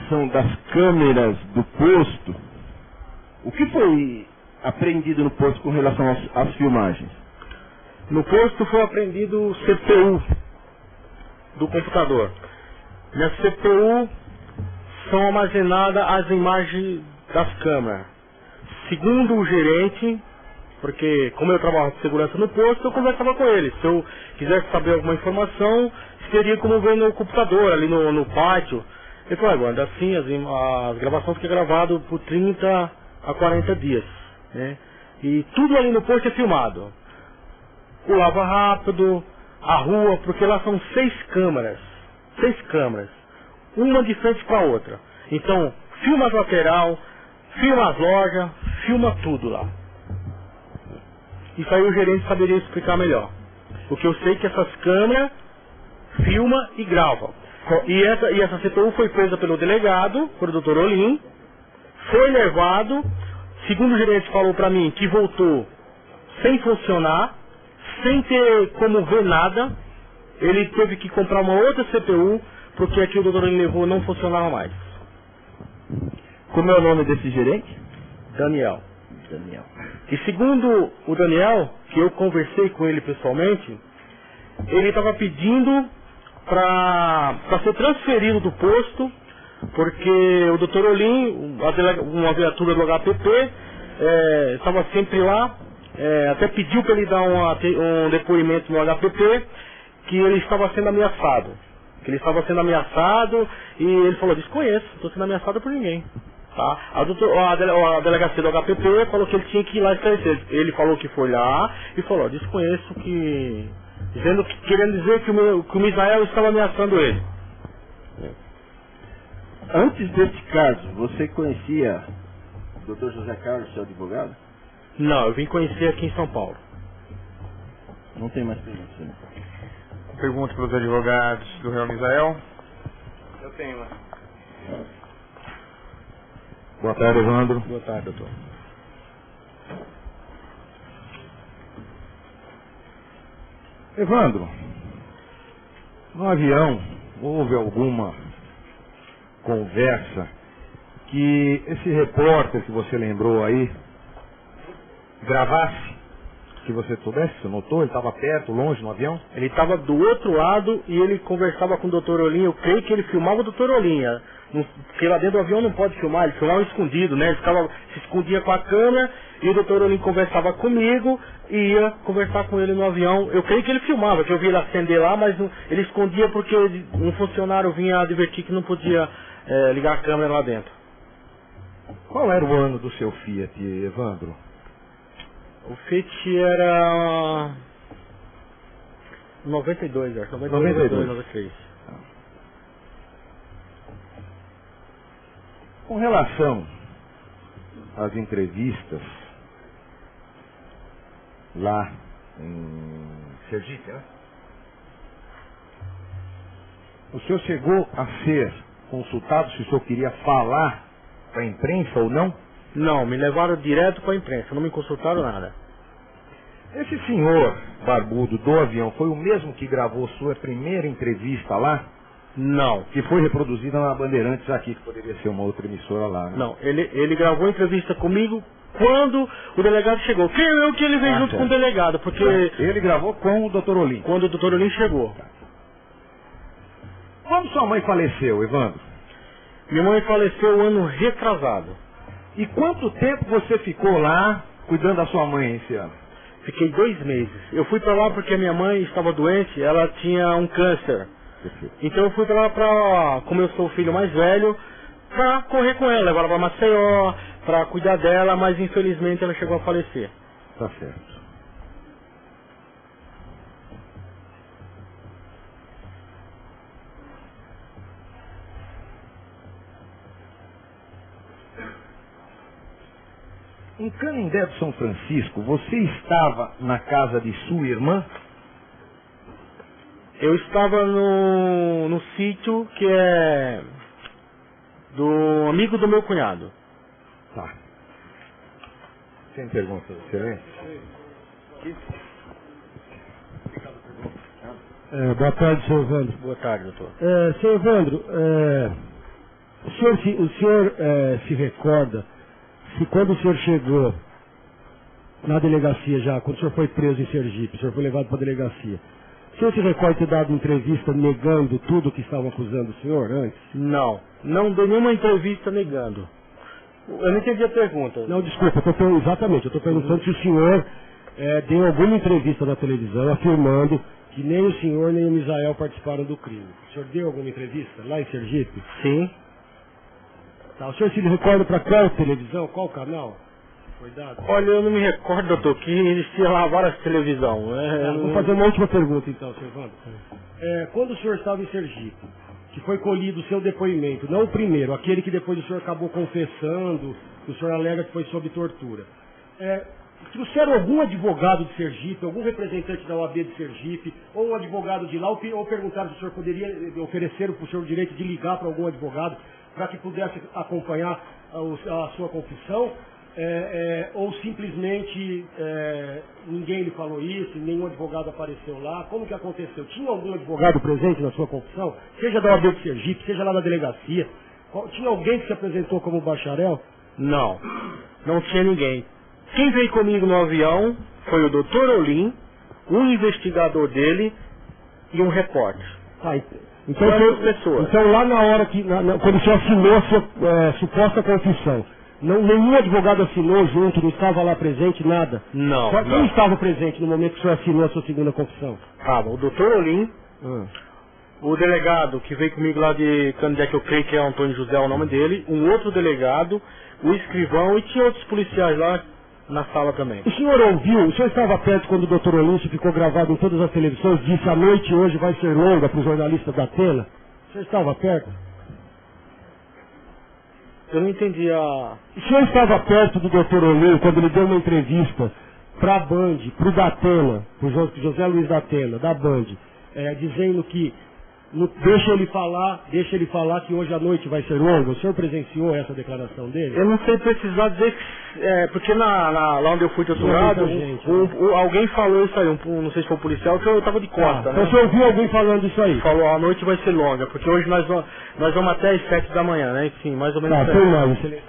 questão das câmeras do posto, o que foi apreendido no posto com relação às filmagens? No posto foi apreendido o CPU do computador. Na CPU são armazenadas as imagens das câmeras. Segundo o gerente, porque como eu trabalho de segurança no posto, eu conversava com ele. Se eu quisesse saber alguma informação, seria como ver no computador, ali no pátio. Ele falou, agora, assim, as gravações ficam gravadas por 30 a 40 dias. Né? E tudo ali no posto é filmado. O lava rápido, a rua, porque lá são 6 câmeras. 6 câmeras. Uma de frente para a outra. Então, filma as lateral, filma as lojas, filma tudo lá. Isso aí o gerente saberia explicar melhor. Porque eu sei que essas câmeras filma e grava. E essa CPU foi presa pelo delegado, pelo Dr. Olim, foi levado, segundo o gerente falou para mim, que voltou sem funcionar, sem ter como ver nada. Ele teve que comprar uma outra CPU, porque aqui o Dr. Olim levou não funcionava mais. Como é o nome desse gerente? Daniel. E segundo o Daniel, que eu conversei com ele pessoalmente, ele estava pedindo para ser transferido do posto, porque o Dr. Olim, uma viatura do HPP, estava sempre lá, até pediu para ele dar um depoimento no HPP, que ele estava sendo ameaçado. E ele falou, desconheço, não estou sendo ameaçado por ninguém. Tá? A delegacia do HPP falou que ele tinha que ir lá esclarecer. Ele falou que foi lá e falou, desconheço que... querendo dizer que o Misael estava ameaçando ele. Antes desse caso, você conhecia o Dr. José Carlos, seu advogado? Não, eu vim conhecer aqui em São Paulo. Não tem mais perguntas, né? Pergunta para os advogados do réu Misael. Eu tenho, né? Boa tarde, Evandro. Boa tarde, doutor. Evandro, no avião houve alguma conversa que esse repórter que você lembrou aí gravasse? Que você soubesse, você notou? Ele estava perto, longe no avião? Ele estava do outro lado e ele conversava com o Dr. Olim. Eu creio que ele filmava o Dr. Olim. Porque lá dentro do avião não pode filmar, ele filmava escondido, né? Ele se escondia com a câmera e o Dr. Olim conversava comigo e ia conversar com ele no avião. Eu creio que ele filmava, que eu vi ele acender lá, mas ele escondia porque um funcionário vinha advertir que não podia ligar a câmera lá dentro. Qual era o ano do seu Fiat, Evandro? O Fiat era 92, acho. 92, 93. Com relação às entrevistas lá em Sergipe, né? O senhor chegou a ser consultado se o senhor queria falar para a imprensa ou não? Não, me levaram direto para a imprensa, não me consultaram nada. Esse senhor barbudo do avião foi o mesmo que gravou sua primeira entrevista lá? Não. Que foi reproduzida na Bandeirantes aqui, que poderia ser uma outra emissora lá, né? Não, ele gravou a entrevista comigo quando o delegado chegou. Creio eu que ele veio junto com o delegado, porque... Ele gravou com o Dr. Olim? Quando o Dr. Olim chegou. Quando sua mãe faleceu, Evandro? Minha mãe faleceu ano retrasado. E quanto tempo você ficou lá cuidando da sua mãe esse ano? Fiquei 2 meses. Eu fui para lá porque a minha mãe estava doente, ela tinha um câncer. Então eu fui para lá, como eu sou o filho mais velho, para correr com ela, levar ela para Maceió, para cuidar dela, mas infelizmente ela chegou a falecer. Tá certo. Em Canindé do São Francisco, você estava na casa de sua irmã? Eu estava no sítio que é do amigo do meu cunhado. Tá. Tem pergunta, excelente? Boa tarde, senhor Evandro. Boa tarde, doutor. Senhor Evandro, O senhor se recorda se quando o senhor chegou na delegacia já, quando o senhor foi preso em Sergipe, o senhor foi levado para a delegacia, o senhor se recorda de ter dado entrevista negando tudo que estavam acusando o senhor antes? Não. Não dei nenhuma entrevista negando. Eu não entendi a pergunta. Não, desculpa, exatamente, eu estou perguntando se o senhor deu alguma entrevista na televisão afirmando que nem o senhor nem o Misael participaram do crime. O senhor deu alguma entrevista lá em Sergipe? Sim. Tá, o senhor se recorda para qual televisão, qual canal foi dado? Olha, eu não me recordo, doutor, que existia lá várias televisões. Vou fazer uma última pergunta então, senhor Evandro. Quando o senhor estava em Sergipe, que foi colhido o seu depoimento, não o primeiro, aquele que depois o senhor acabou confessando, que o senhor alega que foi sob tortura. Trouxeram algum advogado de Sergipe, algum representante da OAB de Sergipe, ou um advogado de lá, ou perguntaram se o senhor poderia oferecer para o senhor o direito de ligar para algum advogado para que pudesse acompanhar a sua confissão, ou simplesmente ninguém lhe falou isso, nenhum advogado apareceu lá? Como que aconteceu? Tinha algum advogado presente na sua confissão? Seja da OAB de Sergipe, seja lá na delegacia? Tinha alguém que se apresentou como bacharel? Não, não tinha ninguém. Quem veio comigo no avião foi o Dr. Olim, um investigador dele e um repórter. Então lá na hora que, quando o senhor assinou a sua suposta confissão, nenhum advogado assinou junto, não estava lá presente, nada? Não. Quem estava presente no momento que o senhor assinou a sua segunda confissão? O Dr. Olim, o delegado que veio comigo lá de Canindé, que eu creio que é Antônio José, o nome dele, um outro delegado, o escrivão, e tinha outros policiais lá na sala também. O senhor ouviu, o senhor estava perto quando o Dr. Olímpio ficou gravado em todas as televisões, disse a noite hoje vai ser longa para os jornalistas da Atena? O senhor estava perto? Eu não entendi O senhor estava perto do Dr. Olímpio quando ele deu uma entrevista para a Band, para o Datena, para o José Luiz Datena, da Band, dizendo que deixa ele falar que hoje à noite vai ser longa. O senhor presenciou essa declaração dele? Eu não sei precisar dizer porque lá onde eu fui torturado, alguém falou isso aí, não sei se foi um policial, que eu estava de costa, né? Então o senhor ouviu alguém falando isso aí? Falou, a noite vai ser longa, porque hoje nós vamos até às 7 da manhã, né? Enfim, mais ou menos. Tá, foi mal, excelente.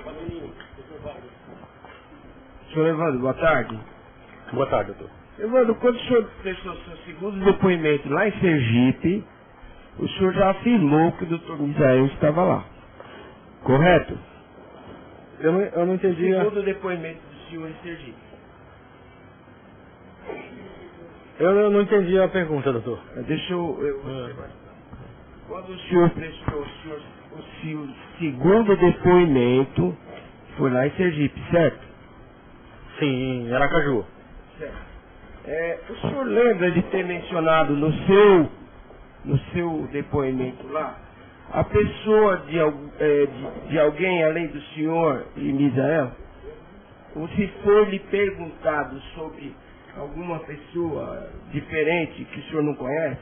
Senhor Evandro, boa tarde. Boa tarde, doutor. Evandro, quando o senhor prestou seu segundo depoimento lá em Sergipe, o senhor já afirmou que o doutor Misael estava lá. Correto? Eu não entendi. Segundo depoimento do senhor em Sergipe. Eu não entendi a pergunta, doutor. Deixa eu quando o senhor prestou o seu segundo depoimento, foi lá em Sergipe, certo? Sim, em Aracaju. Certo. O senhor lembra de ter mencionado no seu depoimento lá, a pessoa de alguém além do senhor e Misael? Ou se for lhe perguntado sobre alguma pessoa diferente que o senhor não conhece?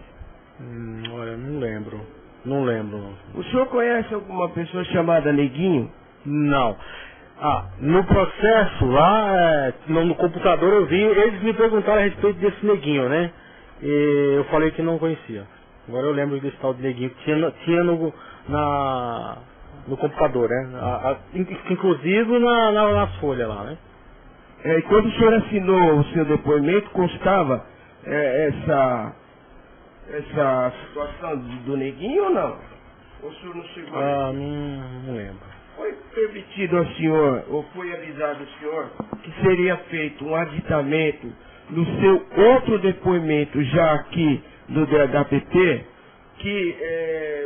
Olha, não lembro. Não lembro. O senhor conhece alguma pessoa chamada Neguinho? Não. No processo lá, no computador eu vi, eles me perguntaram a respeito desse Neguinho, né? E eu falei que não conhecia. Agora eu lembro desse tal de Neguinho que tinha no computador, né? Inclusive nas folhas lá, né? E quando o senhor assinou o seu depoimento, constava essa situação do Neguinho ou não? Ou o senhor não chegou a... Não lembro. Foi permitido ao senhor, ou foi avisado ao senhor, que seria feito um aditamento no seu outro depoimento, já aqui no DHPP, que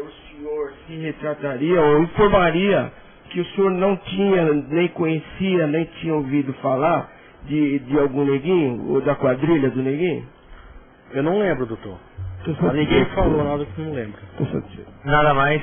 o senhor se retrataria ou informaria que o senhor não tinha, nem conhecia, nem tinha ouvido falar de algum Neguinho, ou da quadrilha do Neguinho? Eu não lembro, doutor. Ninguém falou nada que não lembro. Nada mais.